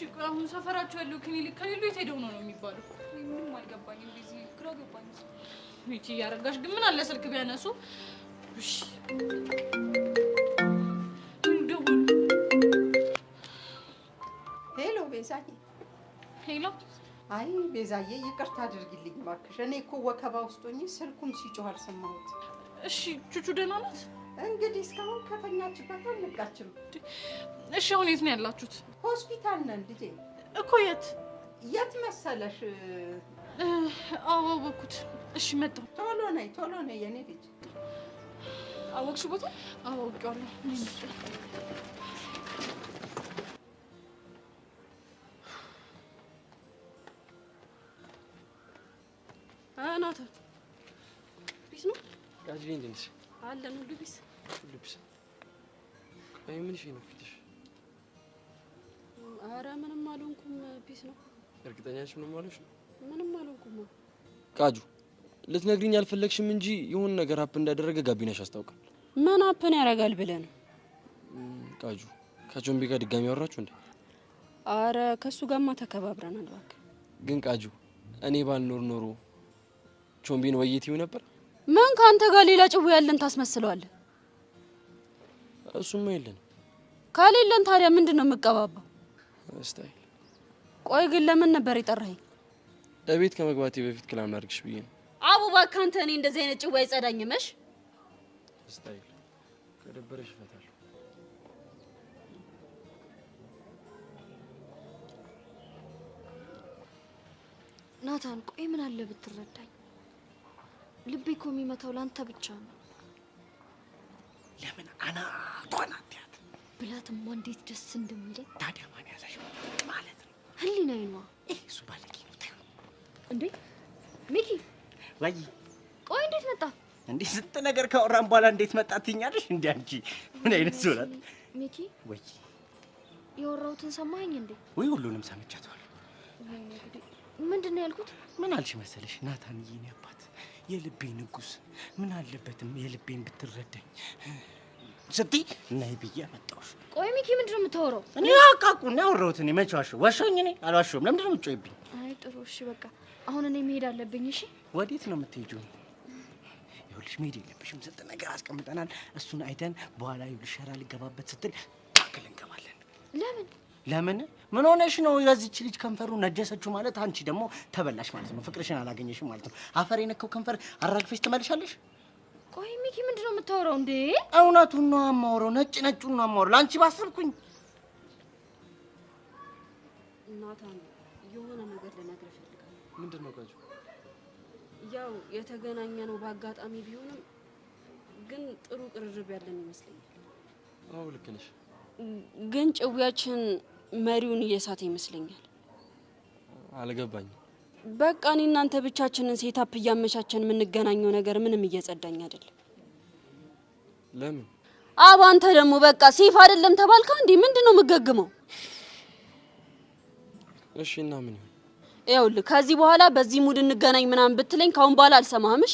ቆይ አሁን ሰፈራችሁ ያለው ክሊኒክ ከሌሉ የት ሄደው ነው የሚባለው? ምንም አልገባኝም። ቢዚ ግራ ገባኝ። እቺ ያረጋሽ ግን ምን አለ ስልክ ቢያነሱ? እሺ ሄሎ ቤዛዬ። ሄሎ። አይ ቤዛዬ ይቅርታ አድርጊልኝ እባክሽ። እኔ እኮ ወከባ ውስጥ ሆኜ ስልኩን ሲጮህ አልሰማሁት። እሺ ቹቹ ደህና ናት? እንግዲህ እስካሁን ከተኛችበት አልነቃችም። እሺ አሁን የት ነው ያላችሁት? ሆስፒታል ነን ልጄ። እኮ የት የት መሰለሽ? አወኩት። እሺ መጣሁ። ቶሎ ነይ የኔ ልጅ። አወቅሽ ቦታ? አወቅዋለሁ። ናታ ቢስ ነው ጋጂ እንዴት አለን? ሁሉ ቢስ አይ ምን እሺ ነው ፊትሽ? ኧረ ምንም አልሆንኩም። ቢስ ነው። እርግጠኛ ነሽ ምንም አልሆንሽ? ምንም አልሆንኩም። ቃጁ ልትነግሪኝ አልፈለግሽም እንጂ የሆነ ነገር አፕ እንዳደረገ ጋቢናሽ አስታውቃል። ምን አፕን ያደርጋል ብለህ ነው? ቃጁ ከቾምቢ ጋር ድጋሚ አወራችሁ እንዴ? ኧረ ከሱ ጋርማ ተከባብረናል። እባክህ ግን ቃጁ እኔ ባልኖር ኖሮ ቾምቢን ወይዬትው ነበር። ምን ካንተ ጋር ሌላ ጭው ያለን ታስመስለዋለህ? እሱማ የለን። ካሌለን ታዲያ ምንድነው የምቀባባው? ስታይል። ቆይ ግን ለምን ነበር የጠራኸኝ? ለቤት ከመግባቴ በፊት ክላም ላድርግሽ ብዬ ነው። አቡ እባክህ አንተ እኔ እንደዚህ አይነት ጭው አይጸዳኝምሽ። ስታይል ከደበረሽ እፈታለሁ። ናታን ቆይ ምን አለ ብትረዳኝ? ልቤ እኮ የሚመታው ላንተ ብቻ ነው። ለምን አናቷን አትያት ብላትማ እንዴት ደስ እንደሚለኝ። ታዲያ ማን ያዛሽ ማለት ነው? ህሊናዬ ነው። እሱ ባለጌ ነው። ታዩ እንዴ ሚኪ ወይ ቆይ እንዴት መጣ? እንዴ ስንት ነገር ካወራን በኋላ እንዴት መጣ ትኛለሽ? እንዴ አንቺ ምን አይነት ሰው ናት? ሚኪ ወይ የወራሁትን ሰማኸኝ እንዴ? ወይ ሁሉንም ሰምቻለሁ። ምንድነው ያልኩት? ምን አልሽ መሰለሽ? ናታንዬ የኔ አባት የልቤ ንጉስ ምን አለበትም የልቤን ብትረዳኝ ስትይ ነይ ብዬ መጣሁሽ። ቆይ ሚኪ ምንድነው የምታወራው? እኔ አቃቁ ነው ያወራሁት። እኔ መቼ ዋሸሁኝ? እኔ አልዋሸሁም። ለምንድን ነው የምትጮይብኝ? አይ ጥሩ እሺ በቃ አሁን እኔ መሄድ አለብኝ። እሺ ወዴት ነው የምትሄጂው? ይኸውልሽ መሄድ የለብሽም። ስንት ነገር አስቀምጠናል። እሱን አይተን በኋላ ይኸውልሽ ሸራ ሊገባበት ስትል ታክል እንገባለን። ለምን ምን ሆነሽ ነው? የዚህች ልጅ ከንፈሩ ነጀሰችው ማለት አንቺ ደግሞ ተበላሽ ማለት ነው። ፍቅርሽን አላገኘሽም ማለት ነው። አፈር የነካው ከንፈር አራግፈሽ ትመልሻለሽ። ቆይ ሚኪ ምንድነው የምታወራው እንዴ? እውነቱን ነው የማወራው። ነጩን ነው የማወራው። ላንቺ ባስልኩኝ። ናታን የሆነ ነገር ልነግርህ እፈልጋለሁ። ምንድነው ቃጁ? ያው የተገናኘ ነው በአጋጣሚ ቢሆንም ግን ጥሩ ቅርርብ ያለን ይመስለኛል። አዎ ልክ ነሽ። ግን ጭውያችን መሪውን እየሳተ ይመስለኛል። አልገባኝም። በቃ እኔ እናንተ ብቻችንን ሴታፕ እያመቻቸን የምንገናኘው ነገር ምንም እየጸዳኝ አይደለም። ለምን? አባ አንተ ደግሞ በቃ ሴፍ አይደለም ተባልካ እንዴ? ምንድነው የምገግመው? እሺ እና ምን ይሁን? ይኸውልህ ከዚህ በኋላ በዚህ ሙድ እንገናኝ ምናምን ብትለኝ ካሁን በኋላ አልሰማህምሽ።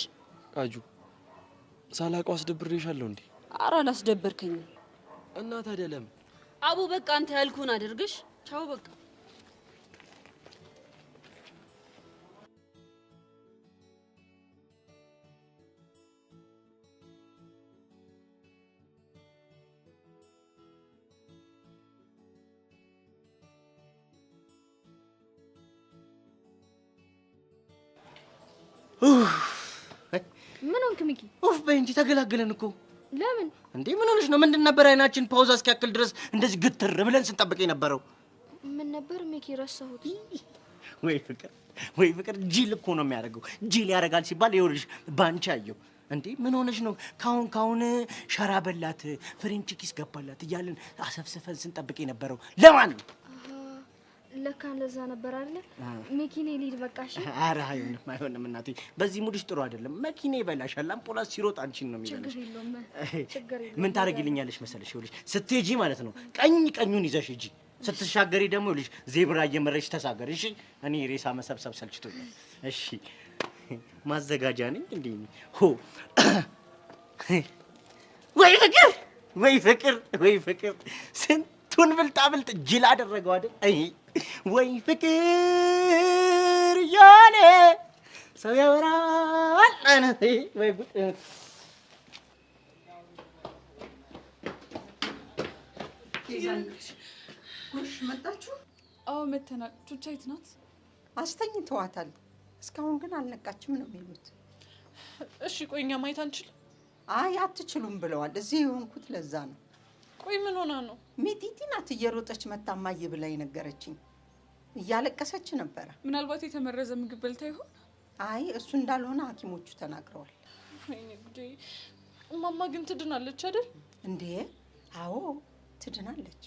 ቃጁ ሳላውቀው አስደብሬሻለሁ እንዴ? ኧረ አላስደበርከኝም። እና ታዲያ ለምን? አቡ በቃ አንተ ያልኩህን አድርግሽ። ቻው በቃ። ምን ሆንክ ሚኪ? ኡፍ በእንጂ ተገላገለን እኮ። ለምን እንዴ ምን ሆነሽ ነው? ምንድን ነበር አይናችን ፓውዝ እስኪያክል ድረስ እንደዚህ ግትር ብለን ስንጠብቅ የነበረው? ምን ነበር ሚኪ? ረሳሁት። ወይ ፍቅር ጂል እኮ ነው የሚያደርገው። ጂል ያደርጋል ሲባል ይኸውልሽ ባንቺ አየው። እንዴ ምን ሆነሽ ነው? ካሁን ሸራ በላት ፍሬንች ኪስ ገባላት እያልን አሰፍስፈን ስንጠብቅ የነበረው ለማን ነው? ለካ ለዛ ነበር አይደል? መኪኔ ሊድ በቃ እሺ። ኧረ አይሆንም እናቴ፣ በዚህ ሙድሽ ጥሩ አይደለም። መኪኔ ይበላሻል። አምፖላስ ሲሮጥ አንቺን ነው የሚበላሽ። ችግር የለውም። ምን ታረጊልኛለሽ መሰለሽ? ይኸውልሽ ስትሄጂ ማለት ነው ቀኙን ይዘሽ ሂጂ። ስትሻገሪ ደግሞ ይኸውልሽ ዜብራ እየመረሽ ተሳገሪ። እሺ እኔ ሬሳ መሰብሰብ ሰልችቶኛል። እሺ ማዘጋጃ ነኝ እንዴ? ወይ ፍቅር ስንቱን ብልጣብልጥ ጅል አደረገው አይደል? ወይ ፍቅር ያለ ሰው ያወራል አይነት ወይ ጉድ ጎሽ መጣችሁ? አዎ መተናል። ቹቻ የት ናት? አስተኝተዋታል። እስካሁን ግን አልነቃችም ነው የሚሉት። እሺ ቆይ እኛ ማየት አንችልም? አይ አትችሉም ብለዋል። እዚህ የሆንኩት ለዛ ነው። ቆይ ምን ሆና ነው? ሚጢጢ ናት እየሮጠች መታ እማዬ ብላኝ ነገረችኝ። እያለቀሰች ነበረ። ምናልባት የተመረዘ ምግብ በልታ ይሆን? አይ እሱ እንዳልሆነ ሐኪሞቹ ተናግረዋል። ወይኔ ጉዴ። እማማ ግን ትድናለች አይደል? እንዴ? አዎ ትድናለች።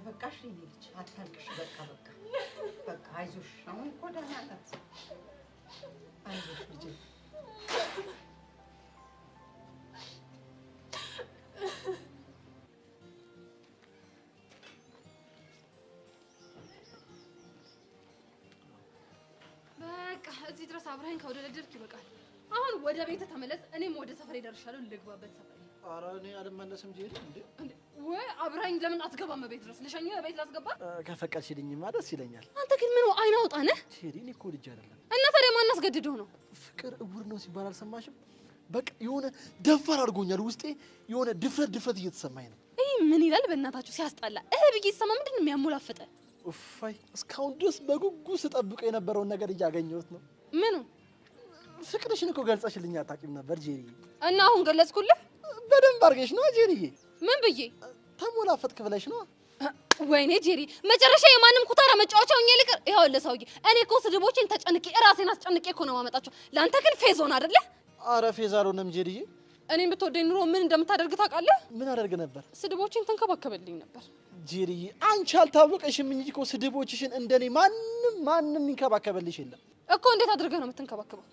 በቃሽ የኔ ልጅ አታልቅሽ። በቃ አይዞሽ። አሁን እኮ ደህና ናት። አይዞሽ ልጄ። በቃ እዚህ ድረስ አብረኸኝ ከወደደድክ ይበቃል። አሁን ወደ ቤት ተመለስ። እኔም ወደ ሰፈሬ ደርሻለሁ። ልግባበት ሰፈሬ። ኧረ እኔ አልመለስም ጄሪ። እንዴ ወይ አብረኸኝ ለምን አትገባም? ቤት ድረስ ልሸኝህ? ቤት ላስገባ? ከፈቀድሽልኝማ ደስ ይለኛል። አንተ ግን ምን አይን አውጣ ነህ? ጄሪ እኔ እኮ ልጅ አይደለም። እና ታዲያ ማን አስገድዶ ነው? ፍቅር እውር ነው ሲባል አልሰማሽም? በቃ የሆነ ደፋር አድርጎኛል። ውስጤ የሆነ ድፍረት እየተሰማኝ ነው። ይሄ ምን ይላል በእናታችሁ ሲያስጣላ። ብዬ ተሰማ ምንድነው የሚያሞላፍጠ? ኡፋይ እስካሁን ድረስ በጉጉት ስጠብቀው የነበረውን ነገር እያገኘሁት ነው። ምኑ? ፍቅርሽን እኮ ገልጸሽልኝ አታውቂም ነበር ጄሪ። እና አሁን ገለጽኩልህ? በደንብ አድርገሽ ነው ጄሪዬ። ምን ብዬ? ተሞላፈጥክ ብለሽ ነው። ወይኔ ጄሪ፣ መጨረሻ የማንም ኩታራ መጫወቻ ሆኜ ልቅር? ይኸውልህ ሰውዬ፣ እኔ እኮ ስድቦቼን ተጨንቄ ራሴን አስጨንቄ እኮ ነው ማመጣቸው። ለአንተ ግን ፌዝ ሆነ አይደለ? አረ ፌዝ አልሆነም ጄሪዬ። እኔም ብትወደኝ ኑሮ ምን እንደምታደርግ ታውቃለህ? ምን አደርግ ነበር? ስድቦቼን ተንከባከበልኝ ነበር። ጄሪዬ አንቺ አልታወቀሽም እንጂ እኮ ስድቦችሽን እንደኔ ማንም ይንከባከበልሽ የለም እኮ። እንዴት አድርገህ ነው የምትንከባከበው?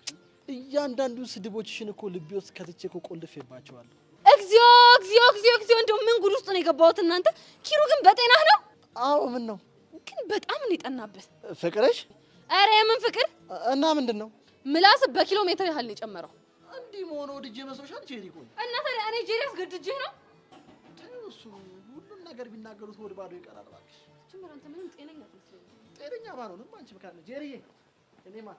እያንዳንዱ ስድቦችሽን እኮ ልቤ ውስጥ ከትቼ እኮ ቆልፌባቸዋለሁ። እግዚኦ እግዚኦ እግዚኦ እግዚኦ! እንደው ምን ጉድ ውስጥ ነው የገባሁት እናንተ። ኪሩ ግን በጤናህ ነው? አዎ። ምን ነው ግን በጣም ነው የጠናብህ። ፍቅርሽ? ኧረ የምን ፍቅር እና ምንድን ነው? ምላስ በኪሎ ሜትር ያህል ነው የጨመረው። እንዲህ መሆኑ ወድጄ መስሎሻል ጄሪ? ቆይ እና ታዲያ እኔ ጄሪ አስገድጄህ ነው? እሱ ሁሉም ነገር ቢናገሩት ወደ ባዶ ይቀራል። እባክሽ ጀመር። አንተ ምንም ጤነኛ አትመስለኝም። ጤነኛ ባልሆንም አንቺ ምካለ ጄሪዬ እኔማ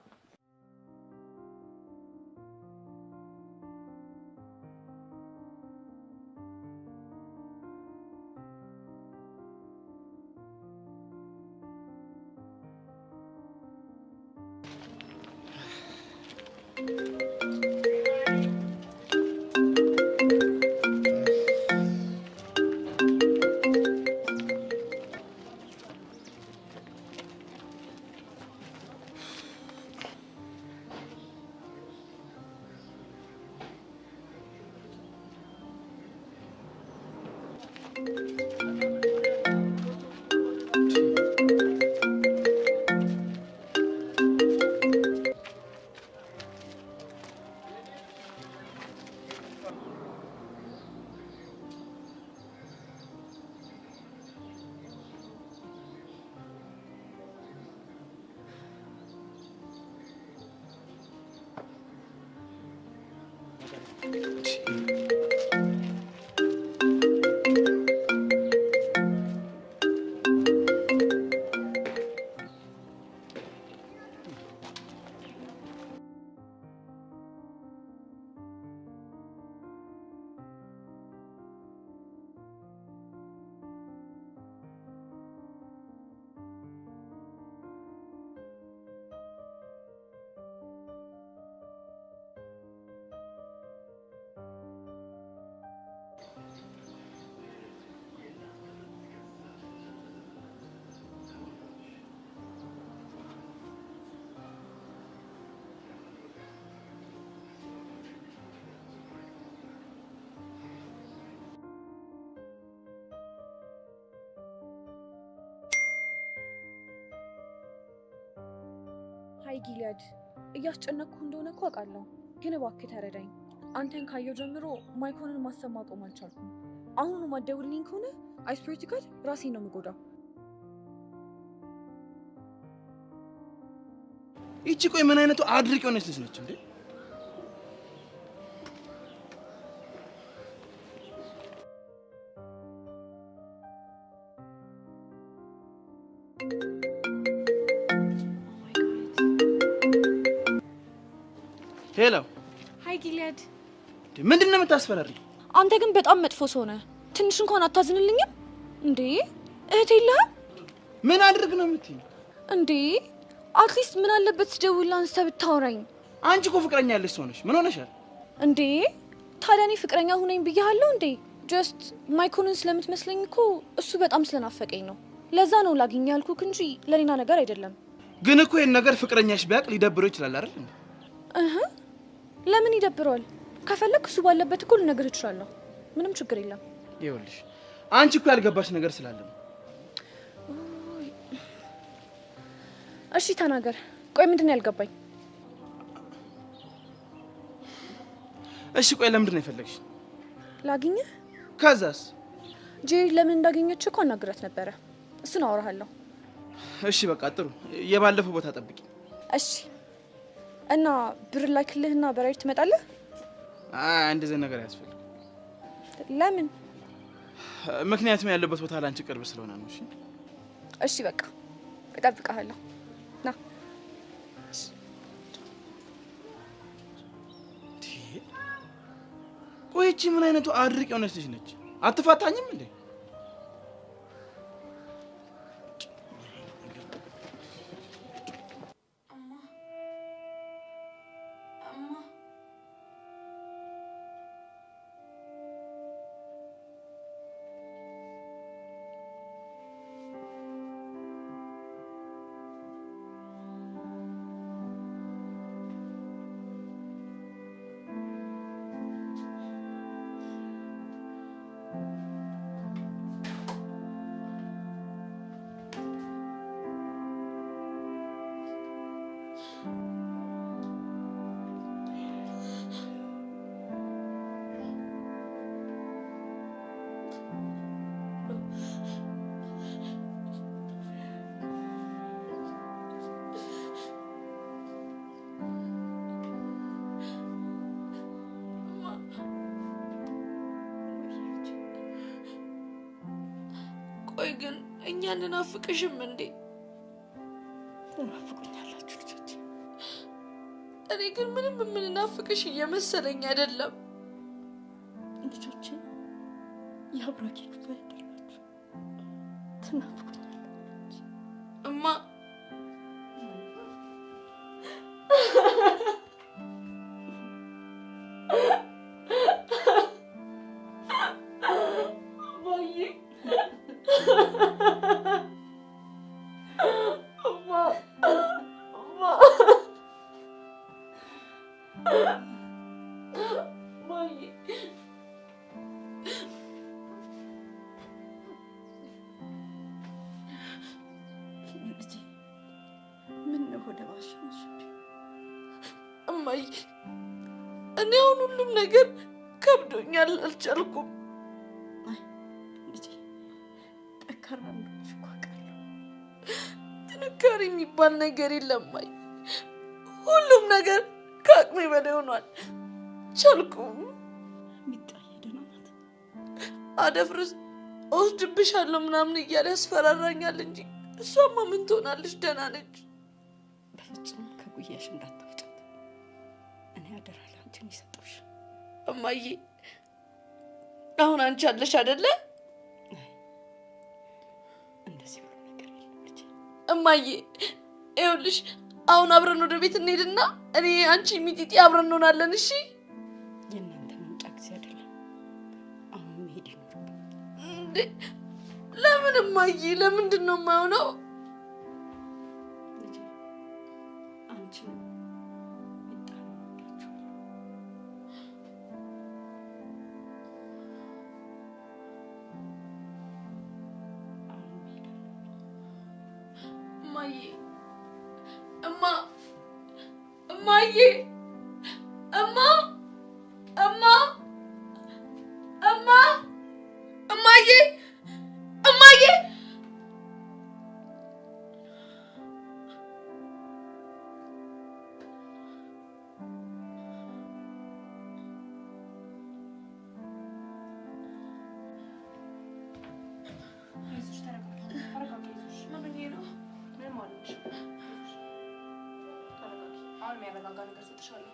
ሀይ ጊሊያድ፣ እያስጨነቅኩ እንደሆነ እኮ አውቃለሁ፣ ግን እባክህ ተረዳኝ። አንተን ካየው ጀምሮ ማይኮንን ማሰብ ማቆም አልቻልኩም። አሁኑ ማትደውልልኝ ከሆነ አይስፕሪት ጋር ራሴን ነው የምጎዳው። ይቺ ቆይ ምን አይነቱ አድርቅ የሆነች ልጅ ነች እንዴ? ሄሎ ሃይ ጊሊያድ፣ ምንድነው የምታስፈራሪ? አንተ ግን በጣም መጥፎ ሰው ነህ። ትንሽ እንኳን አታዝንልኝም እንዴ? እህት የለህም? ምን አድርግ ነው የምትይኝ እንዴ? አትሊስት ምን አለበት ስደውልልህ አንስተህ ብታወራኝ? አንቺ እኮ ፍቅረኛ ያለሽ ሰው ነሽ። ምን ሆነሻል እንዴ? ታዲያ እኔ ፍቅረኛ ሁነኝ ብያለሁ እንዴ? ጀስት ማይኮንን ስለምትመስለኝ እኮ እሱ በጣም ስለናፈቀኝ ነው። ለዛ ነው ላግኝ ያልኩክ እንጂ ለሌላ ነገር አይደለም። ግን እኮ ይሄን ነገር ፍቅረኛሽ ቢያቅ ሊደብረው ይችላል አይደል? ለምን ይደብረዋል? ከፈለክ እሱ ባለበት እኮ ልነግርህ እችላለሁ። ምንም ችግር የለም። ይኸውልሽ አንቺ እኮ ያልገባሽ ነገር ስላለ ነው። እሺ ተናገር። ቆይ ምንድን ነው ያልገባኝ? እሺ ቆይ ለምንድን ነው የፈለግሽ? ላግኝህ። ከዛስ? ጄሪ ለምን እንዳገኘች እኮ አናግራት ነበረ። እሱን አወራሃለሁ። እሺ በቃ ጥሩ። የባለፈው ቦታ ጠብቂ። እሺ። እና ብር ላክልህና በራይድ ትመጣለህ? እንደዚህ ነገር ያስፈልግ። ለምን? ምክንያቱም ያለበት ቦታ ላንቺ ቅርብ ስለሆነ ነው። እሺ እሺ በቃ እጠብቅሃለሁ። ና። ቆይ እቺ ምን አይነቱ አድርቅ የሆነች ልጅ ነች? አትፋታኝም እንዴ? ቆይ ግን እኛ እንናፍቅሽም እንዴ? ትናፍቁኛላችሁ ልጆች። እኔ ግን ምንም የምንናፍቅሽ እየመሰለኝ አይደለም። ልጆቼ የአብራኬ ክፍል አይደላችሁ። ትናፍቁኛላችሁ እማ። እማዬ እኔ አሁን ሁሉም ነገር ከብዶኛል፣ አልቻልኩም። ልጄ ጠንካራ እንደሆንሽ እኮ አውቃለሁ። ጥንካሬ የሚባል ነገር የለም እማዬ። ሁሉም ነገር ከአቅሜ በላይ ሆኗል፣ አልቻልኩም። ሚጣዬ ደህና ናት? አደፍርስ እወስድብሻለሁ ምናምን እያለ ያስፈራራኛል እንጂ እሷማ ምን ትሆናለች? ደህና ነች። በፍጹም ከጉያሽ እንዳታወጫት። እኔ አደራ ላንቺን ይሰጠውሽ። እማዬ አሁን አንቺ አለሽ አይደለ? እንደዚህ ብሎ ነገር የለም ልጄ። እማዬ ይኸውልሽ አሁን አብረን ወደ ቤት እንሄድና እኔ አንቺ ሚጢጢ አብረን እንሆናለን። እሺ? የእናንተ መምጫ ጊዜ አይደለም፣ አሁን መሄድ ይኖርብናል። እንዴ ለምን እማዬ? ለምንድን ነው የማይሆነው? ልጄ አንቺን ሚጣን ወዳችኋለሁ። አሁን መሄድ አለብን። እማዬ እማዬ እማ እማዬ እማዬ አለሽ። ተረጋጊ። አሁን የሚያረጋጋ ነገር ሰጥሻለሁ።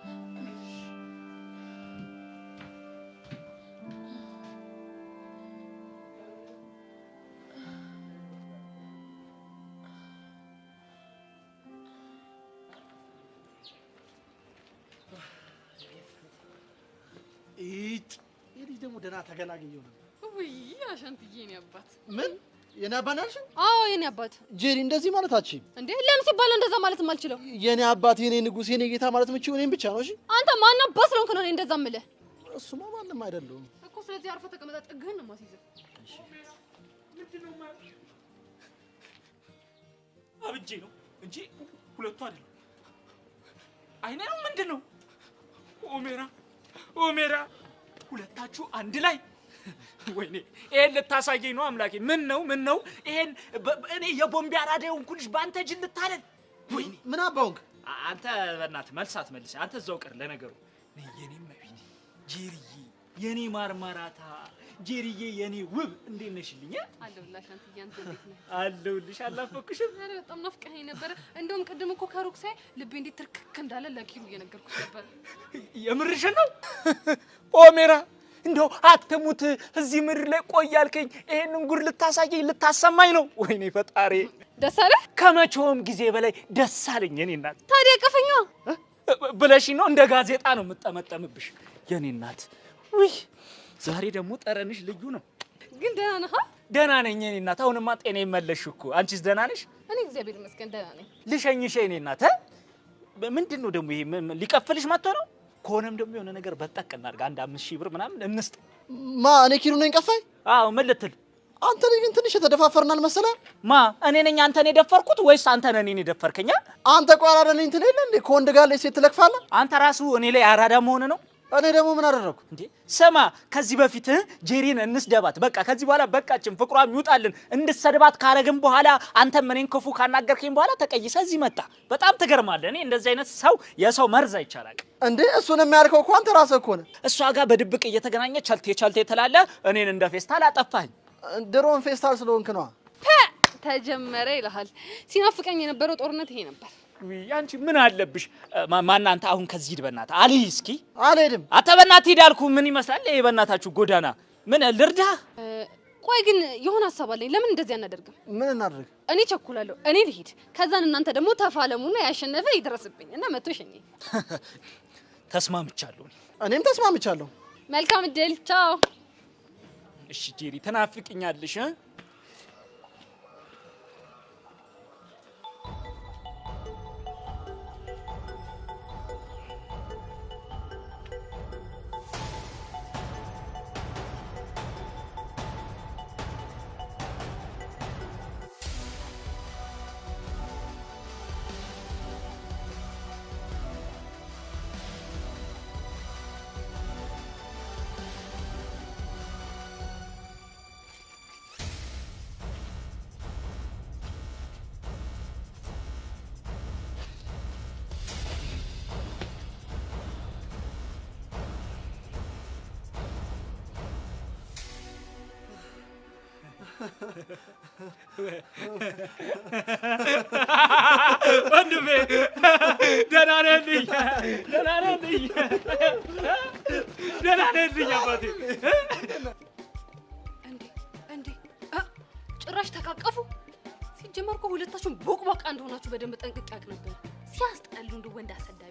ይሄ ደግሞ ደህና ተገላግየው ነው። ውይ አሻንትዬ የኔ አባት። ምን የኔ አባት ነሽ? አዎ የኔ አባት። ጄሪ እንደዚህ ማለታችን እንዴ? ለምን ሲባል እንደዛ ማለት የማልችለው? የኔ አባት የኔ ንጉስ የኔ ጌታ ማለት ምንጭው እኔን ብቻ ነው። እሺ አንተ ማን አባት ስለሆንክ ነው እኔ እንደዛ የምልህ? እሱማ ማንም አይደለም እኮ። ስለዚህ አርፈህ ተቀመጣ፣ ጥግህን ነው የማስይዝህ። እሺ ምንድነው ማለት? አብጄ ነው እንጂ ሁለቱ አይደለም። አይኔ ነው ምንድነው? ኦሜራ ሁለታችሁ አንድ ላይ ወይኔ ይሄን ልታሳየኝ ነው አምላኬ። ምን ነው ይሄን እኔ የቦምቤ አራዳውን ኩልሽ ባንተ ጅል ልታለን? ወይኔ ምን አባውንክ አንተ በእናትህ መልሳት መልስ። አንተ እዛው ቀር ለነገሩ የኔ መቢኝ ጄሪዬ፣ የኔ ማርማራታ ጄሪዬ፣ የኔ ውብ እንዴት ነሽልኝ? አለሁልሽ አንተዬ። አንተ እንዴት ነህ? አለሁልሽ። አላፈኩሽም? ኧረ በጣም ናፍቀኸኝ ነበር። እንደውም ቅድም እኮ ከሩቅ ሳይ ልቤ እንዴት ትርክክ እንዳለ ለኪሩ እየነገርኩሽ ነበር። የምርሽን ነው ኦሜራ? እንደው አትሙት እዚህ ምድር ላይ ቆያልከኝ ይሄንን ጉድ ልታሳየኝ ልታሰማኝ ነው? ወይኔ ፈጣሪ። ደስ አለህ? ከመቼውም ጊዜ በላይ ደስ አለኝ የኔ እናት። ታዲያ ቀፈኛ ብለሽኝ ነው እንደ ጋዜጣ ነው የምጠመጠምብሽ የኔ እናት። ውይ ዛሬ ደግሞ ጠረንሽ ልዩ ነው። ግን ደህና ነህ? ደህና ነኝ የኔ እናት። አሁንማ ጤናዬ መለስሽ እኮ። አንቺስ ደህና ነሽ? እኔ እግዚአብሔር ይመስገን ደህና ነኝ። ልሸኝሽ የኔ እናት። ምንድን ነው ደግሞ ይሄ? ሊቀፍልሽ መጥቶ ነው? ከሆነም ደግሞ የሆነ ነገር በጠቅ እናድርግ። አንድ 5000 ብር ምናምን እንስጥ። እኔ ኪሩ ነኝ ቀፋይ? አዎ ምን ልትል? አንተ ነኝ ግን ትንሽ የተደፋፈርናል መሰለህ። እኔ ነኝ አንተን የደፈርኩት ወይስ አንተ ነህ እኔን የደፈርከኝ? አንተ ቆይ አራዳ ነኝ እንትን የለ እንዴ? ከወንድ ጋር ላይ ሴት ትለክፋለህ? አንተ ራሱ እኔ ላይ አራዳ መሆን ነው። እኔ ደግሞ ምን አደረኩ እንዴ? ስማ ከዚህ በፊት ጄሪን እንስደባት፣ በቃ ከዚህ በኋላ በቃችን፣ ፍቅሯም ይውጣልን። እንድትሰድባት ካረግን በኋላ አንተም እኔን ክፉ ካናገርከኝ በኋላ ተቀይሰ እዚህ መጣ። በጣም ትገርማለህ። እኔ እንደዚህ አይነት ሰው የሰው መርዝ አይቻላል እንዴ? እሱን የሚያልከው እኮ አንተ ራስህ እኮ ነህ። እሷ ጋር በድብቅ እየተገናኘ ቸልቴ ትላለህ። እኔን እንደ ፌስታል አጠፋኝ። ድሮን ፌስታል ስለሆንክ ነው። ተጀመረ ይልሃል። ሲናፍቀኝ የነበረው ጦርነት ይሄ ነበር። ያንቺ ምን አለብሽ? ማናንተ አሁን ከዚህ ሂድ በእናትህ። አልይ እስኪ አልሄድም። አንተ በእናትህ ሂድ አልኩህ። ምን ይመስላል ይሄ በእናታችሁ ጎዳና? ምን ልርዳ? ቆይ ግን የሆነ ሀሳብ አለኝ። ለምን እንደዚህ አናደርግም? ምን እናድርግ? እኔ ቸኩላለሁ። እኔ ልሂድ፣ ከዛን እናንተ ደግሞ ተፋለሙና ያሸነፈ ይድረስብኝ እና መጥቶ ይሸኘኝ። ተስማምቻለሁ። እኔም ተስማምቻለሁ። መልካም እድል። ቻው። እሺ ጄሪ ተናፍቅኛለሽ? ወንድሜ ደህና ነህልኝ? ደህና ነህልኝ? ደህና ነህልኝ አባቴ? እንዴ ጭራሽ ተቃቀፉ። ሲጀመር እኮ ሁለታችሁም ቦቅቧቃ እንደሆናችሁ በደንብ ጠንቅቄ አውቅ ነበር። ሲያስጠሉ እንደ ወንድ አሰዳቢ።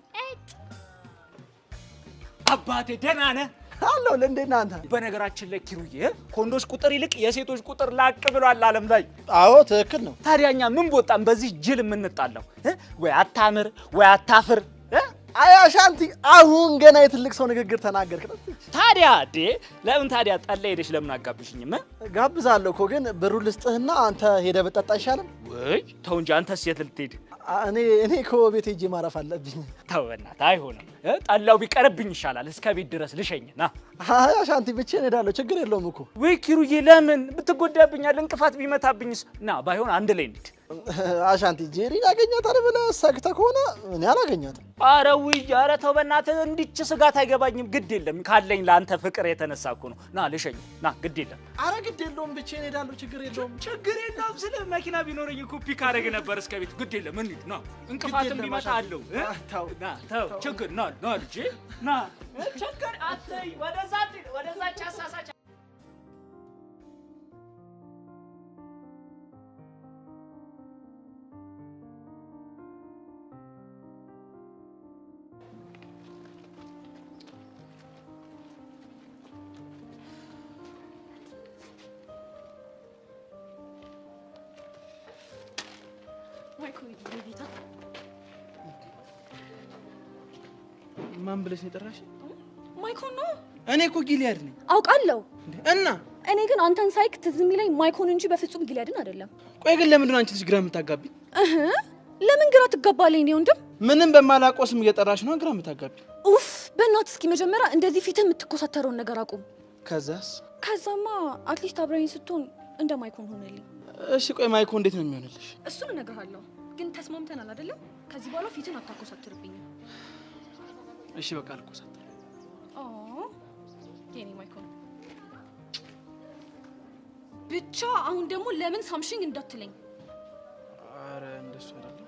አባቴ ደህና ነህ? አለው ለእንዴና አንተ። በነገራችን ላይ ኪሩዬ ከወንዶች ቁጥር ይልቅ የሴቶች ቁጥር ላቅ ብሏል ዓለም ላይ። አዎ ትክክል ነው። ታዲያኛ ምን ቦጣን በዚህ ጅል የምንጣለው? ወይ አታምር ወይ አታፍር። አይ አሻንቲ አሁን ገና የትልቅ ሰው ንግግር ተናገርክ። ታዲያ ለምን ታዲያ ጠላ ሄደሽ ለምን አጋብሽኝም? ጋብዛለሁ እኮ ግን ብሩ ልስጥህና አንተ ሄደህ ብትጠጣ አይሻልም? ወይ ተው እንጂ አንተስ የት ልትሄድ? እኔ እኮ ቤት ሄጄ ማረፍ አለብኝ። ተው በእናትህ አይሆንም። ጣላው ቢቀርብኝ ይሻላል እስከ ቤት ድረስ ልሸኝና አይ አሻንቲ ብቻዬን እሄዳለሁ ችግር የለውም እኮ ወይ ኪሩዬ ለምን ብትጎዳብኛል እንቅፋት ቢመታብኝስ ና ባይሆን አንድ ላይ እንሂድ አሻንቲ ጄሪን ያገኛታል ብለህ ሰግተህ ከሆነ እኔ አላገኛትም ኧረ ውይ ኧረ ተው በእናትህ እንዲች ስጋት አይገባኝም ግድ የለም ካለኝ ለአንተ ፍቅር የተነሳ እኮ ነው ና ልሸኝ ና ግድ የለም ኧረ ግድ የለውም ብቻዬን እሄዳለሁ ችግር የለውም ስለ መኪና ቢኖረኝ እኮ ፒክ አደረግ ነበር እስከ ቤት ግድ የለም እንሂድ ና እንቅፋትም ቢመጣ አለው ተው ችግር ና ልጄ ና ችግር አትይ ወደዛ ጫሳሳች ማን ብለሽ ነው የጠራሽ? ማይኮን ነው። እኔ እኮ ጊሊያድ ነኝ። አውቃለሁ። እና እኔ ግን አንተን ሳይክ ትዝ የሚለኝ ማይኮን እንጂ በፍጹም ጊሊያድን አይደለም። ቆይ ግን ለምንድን ነው አንቺ ልጅ ግራ የምታጋቢኝ? ለምን ግራ ትጋባለኝ? እኔ ወንድም ምንም በማላውቀው ስም እየጠራሽ ነው ግራ የምታጋቢኝ? ኡፍ በእናትህ እስኪ መጀመሪያ እንደዚህ ፊትህ የምትኮሳተረውን ነገር አቁም። ከዛማ አትሊስት አብረኝ ስትሆን እንደ ማይኮን ሆነልኝ። እሺ ቆይ ማይኮ እንዴት ነው የሚሆንልሽ? እሱን እነግርሃለሁ። ግን ተስማምተናል አይደለም? ከዚህ በኋላ ፊትን አታኮሳትርብኝ። እሺ በቃ አልኮሳትር። የኔ ማይኮን ብቻ አሁን ደግሞ ለምን ሳምሽኝ እንዳትለኝ። አረ እንደሱ አይደለም።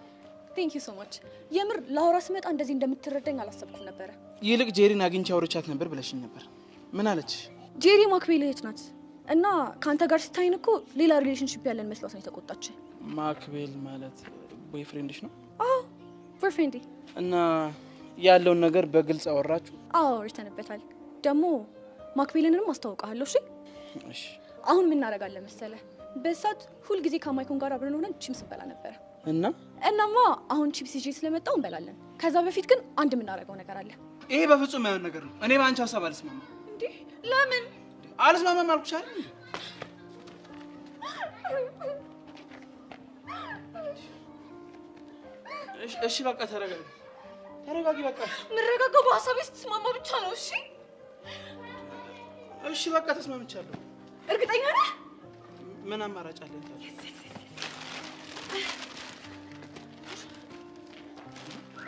ቴንክ ዩ ሶ ማች። የምር ላውራ ስመጣ እንደዚህ እንደምትረዳኝ አላሰብኩም ነበር። ይልቅ ጄሪን አግኝቼ አውርቻት ነበር ብለሽኝ ነበር። ምን አለች? ጄሪ ማክቤል እህት ናት እና ካንተ ጋር ስታይን እኮ ሌላ ሪሌሽንሺፕ ያለን መስሏት ነው የተቆጣች። ማክቤል ማለት ቦይፍሬንድሽ ነው? አዎ ቦይፍሬንድ። እና ያለውን ነገር በግልጽ አወራችሁ? አዎ አውርተንበታል። ደግሞ ማክቤልንም አስተዋውቃለሁ። እሺ አሁን ምን እናደርጋለን መሰለህ? በሳት ሁሉ ጊዜ ከማይኮን ጋር አብረን ሆነን ቺፕስ እንበላ ነበር። እናማ አሁን ቺፕስ ይዤ ስለመጣው እንበላለን። ከዛ በፊት ግን አንድ የምናደርገው ነገር አለ። ይሄ በፍጹም የማይሆን ነገር ነው። እኔ በአንቺ ሀሳብ አልስማማም። እንዴ ለምን አልስማማም አልኩሽ አይደል? እሺ በቃ ተረጋጊ በቃ። ምረጋጋው በሀሳቤ ስትስማማ ብቻ ነው። እሺ በቃ ተስማምቻለሁ። እርግጠኛ ነህ? ምን አማራጭ አለን ታዲያ?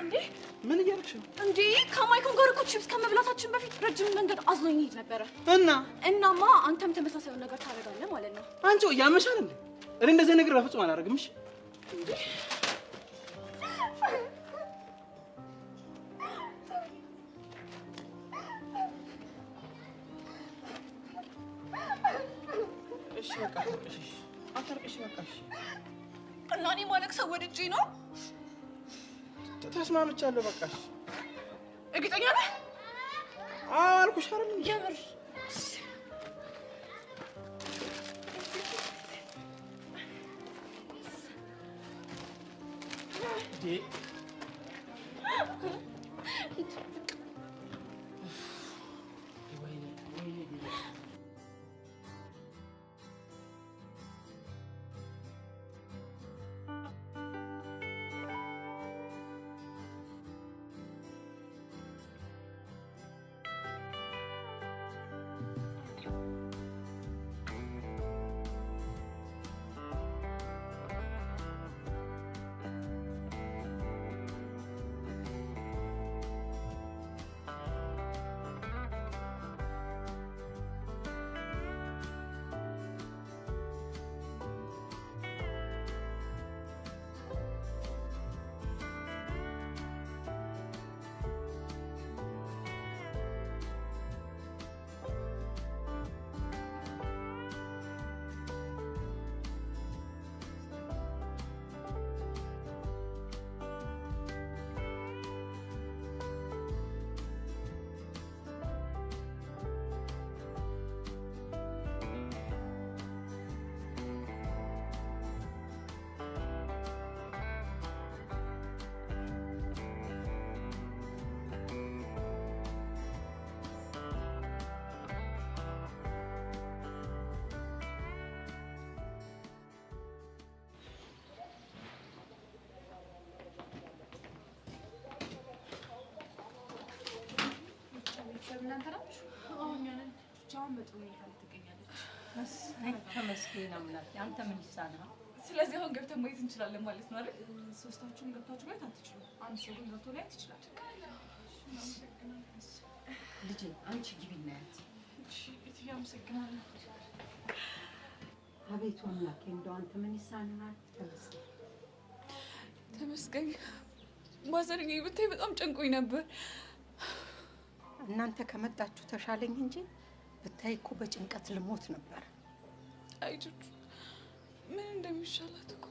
እንዴ ምን እያደረግሽ ነው? እንዴ ከማይኮን ጋር እኮ ቺፕስ ከመብላታችን በፊት ረጅም መንገድ አዝሎኝ ሄድ ነበረ። እናማ አንተም ተመሳሳዩን ነገር ታደርጋለህ ማለት ነው። አንቺ ያመሻል እንዴ? እኔ እንደዚህ ነገር በፍጹም አላደርግም። እሺ እንዴ በቃ አታርቅሽ በቃ። እና እኔ ማለቅሰው ወድጄ ነው። ተስማምቻለሁ በቃ። እርግጠኛ ነህ? አዎ አልኩሽ አይደል? የምር እናንተ ናችሁ? አሁን ያንን ብቻውን በጥሩ ሁኔታ ትገኛለች። ተመስገን አምላክ። አንተ ምን ይሳናል? ስለዚህ አሁን ገብተን ማየት እንችላለን ማለት ነው አይደል? ሶስታችሁም ገብታችሁ ማየት አትችሉም። አንድ ሰው ግን ገብቶ ላይ ትችላል። ልጅ አንቺ ግቢ እናያት። እሺ እትዬ አመሰግናለሁ። አቤቱ አምላኬ እንደው አንተ ምን ይሳናል? ተመስገን ተመስገን። ማዘርዬ ብታይ በጣም ጨንቆኝ ነበር። እናንተ ከመጣችሁ ተሻለኝ እንጂ ብታይ እኮ በጭንቀት ልሞት ነበር። አይጆች ምን እንደሚሻላት እኮ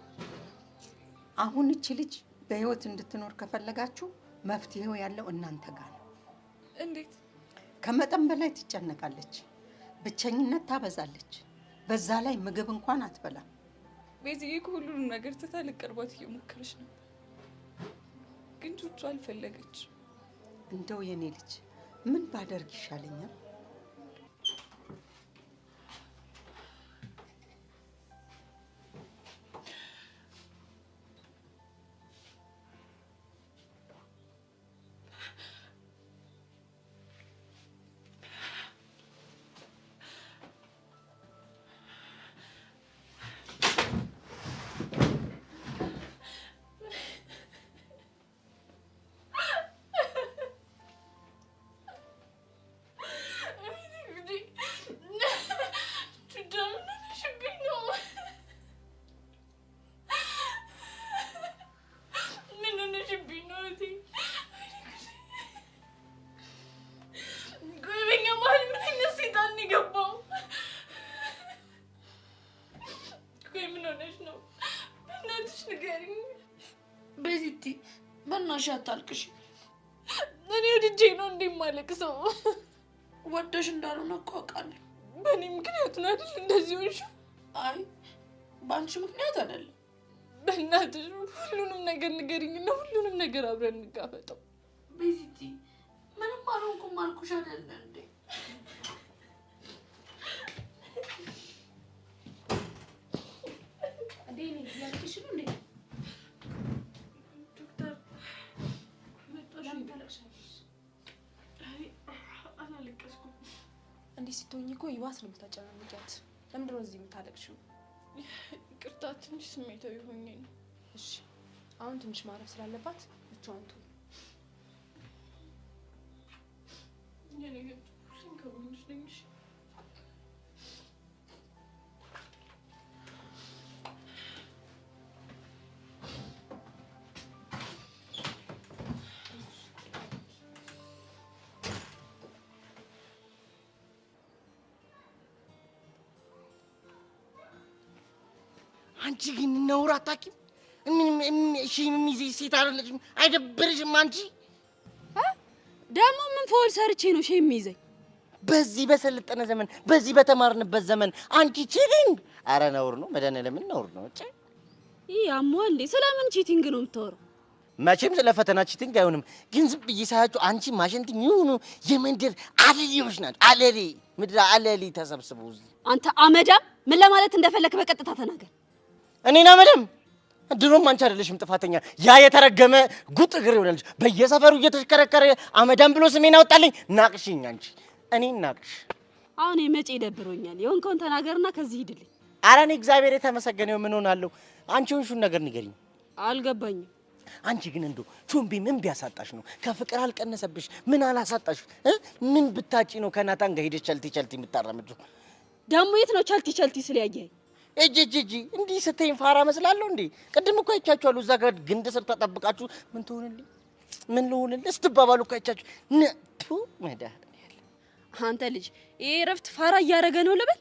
አሁን እቺ ልጅ በህይወት እንድትኖር ከፈለጋችሁ መፍትሄው ያለው እናንተ ጋር ነው። እንዴት? ከመጠን በላይ ትጨነቃለች፣ ብቸኝነት ታበዛለች፣ በዛ ላይ ምግብ እንኳን አትበላም። ቤዚዬ ሁሉንም ነገር ትታ ልቀርባት እየሞከረች ነው፣ ግን ቹቹ አልፈለገች። እንደው የኔ ልጅ ምን ባደርግ ይሻለኛል? ቤዚቲ በእናትሽ አታልቅሽ። እኔ ወድጄ ነው እንደማለቅሰው። ወደሽ እንዳልሆነ እኮ አውቃለሁ። በእኔ ምክንያት ነው አይደል እንደዚህ ሆንሽው? አይ በአንቺ ምክንያት አይደለም። በእናትሽ ሁሉንም ነገር ንገሪኝና ሁሉንም ነገር አብረን እንጋፈጠው። ቤዚቲ ምንም አልሆንኩም አልኩሽ አይደል እንዴ? እንዴ ያልኩሽ ነው እንዴ? ዶክተር መጣሽ ታለቅሻለሽ? አይ አላለቀስኩም። እንዲህ ስትሆኚ እኮ ይባስ ነው የምታጨናንቂያት። ለምንድን ነው እዚህ የምታለቅሽው? ይቅርታ ትንሽ ስሜታዊ ሆኜ ነው። እሺ አሁን ትንሽ ማረፍ ስላለባት ብቻዋን ትሁን። የኔ ግን ሁሌም ከጎንሽ ነኝ። እሺ አንቺ ግን ነውር አታውቂም? እሺ የሚዜ ሴት አይደለሽም? አይደብርሽም አንቺ? ደግሞ ምን ፎል ሰርቼ ነው ሼ የሚይዘኝ? በዚህ በሰለጠነ ዘመን በዚህ በተማርንበት ዘመን አንቺ ቺቲንግ! አረ ነውር ነው፣ መድኃኒዓለምን ነውር ነው። እጪ ይሄ አሟል እንዴ? ስለምን ቺቲንግ ነው የምታወራው? መቼም ስለ ፈተና ቺቲንግ አይሆንም። ግን ዝም ብዬ ሳያችሁ አንቺ ማሸንቲኝ ይሁኑ የመንደር አለሌዎች ናቸው። አለሌ ምድር አለሌ ተሰብስበው እዚህ። አንተ አመዳም ምን ለማለት እንደፈለክ በቀጥታ ተናገር። እኔና መደም ድሮም አንቺ አይደለሽም ጥፋተኛ። ያ የተረገመ ጉጥ እግር ይሆናል በየሰፈሩ እየተሽከረከረ አመዳም ብሎ ስሜን አወጣልኝ። ናቅሽኝ አንቺ፣ እኔን ናቅሽ። አሁን መቼ ይደብሮኛል። የሆንከውን ተናገርና ከዚህ ሂድልኝ። ኧረ እኔ እግዚአብሔር የተመሰገነው ምን ሆናለሁ? አንቺ ሆንሽውን ነገር ንገሪኝ። አልገባኝም። አንቺ ግን እንደው ቾምቤ ምን ቢያሳጣሽ ነው? ከፍቅር አልቀነሰብሽ? ምን አላሳጣሽ? ምን ብታጪ ነው ከናታን ጋር ሄደሽ ቸልቲ ቸልቲ የምታራምጂው? ደግሞ የት ነው ቸልቲ ቸልቲ ስለያየኝ? እጂ እንዲህ ስትይኝ ፋራ መስላለሁ እንዴ? ቅድም እኮ አይቻችኋለሁ። እዛ ጋር ግንድ ስር ተጠብቃችሁ ምን ትሆንልኝ ምን ልሆንልህ ስትባባሉ እኮ አይቻችሁ ነቱ መድኃኒዓለም። አንተ ልጅ ይሄ ረፍት ፋራ እያደረገ ነው ልበል?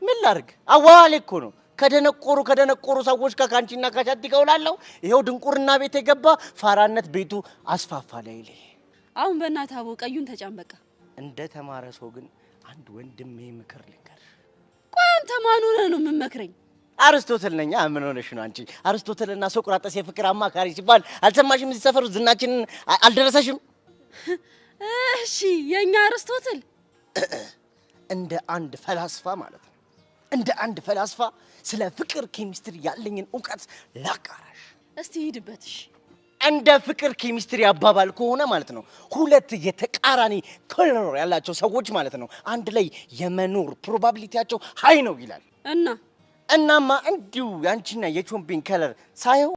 ምን ላድርግ? አዋዋሌ እኮ ነው። ከደነቆሩ ሰዎች ጋር ካንቺና ካሻንቲ ጋውላለሁ። ይሄው ድንቁርና ቤት የገባ ፋራነት ቤቱ አስፋፋ ላይ ላይ። አሁን በእናትህ አቦ ቀዩን ተጫን በቃ። እንደ ተማረ ሰው ግን አንድ ወንድሜ ምክር ልንገር። ቆይ አንተ ማን ሆነህ ነው የምመክረኝ? አርስቶትል ነኝ። ምን ሆነሽ ነው አንቺ? አርስቶትልና ሶቅራጠስ የፍቅር አማካሪ ሲባል አልሰማሽም? እዚህ ሰፈሩ ዝናችንን አልደረሰሽም? እሺ የኛ አርስቶትል እንደ አንድ ፈላስፋ ማለት ነው። እንደ አንድ ፈላስፋ ስለ ፍቅር ኬሚስትሪ ያለኝን ዕውቀት ላጋራሽ። እስቲ ሂድበት። እሺ እንደ ፍቅር ኬሚስትሪ አባባል ከሆነ ማለት ነው ሁለት የተቃራኒ ከለር ያላቸው ሰዎች ማለት ነው አንድ ላይ የመኖር ፕሮባቢሊቲያቸው ሃይ ነው ይላል። እናማ እንዲሁ ያንቺና የቾምፒን ከለር ሳይሆን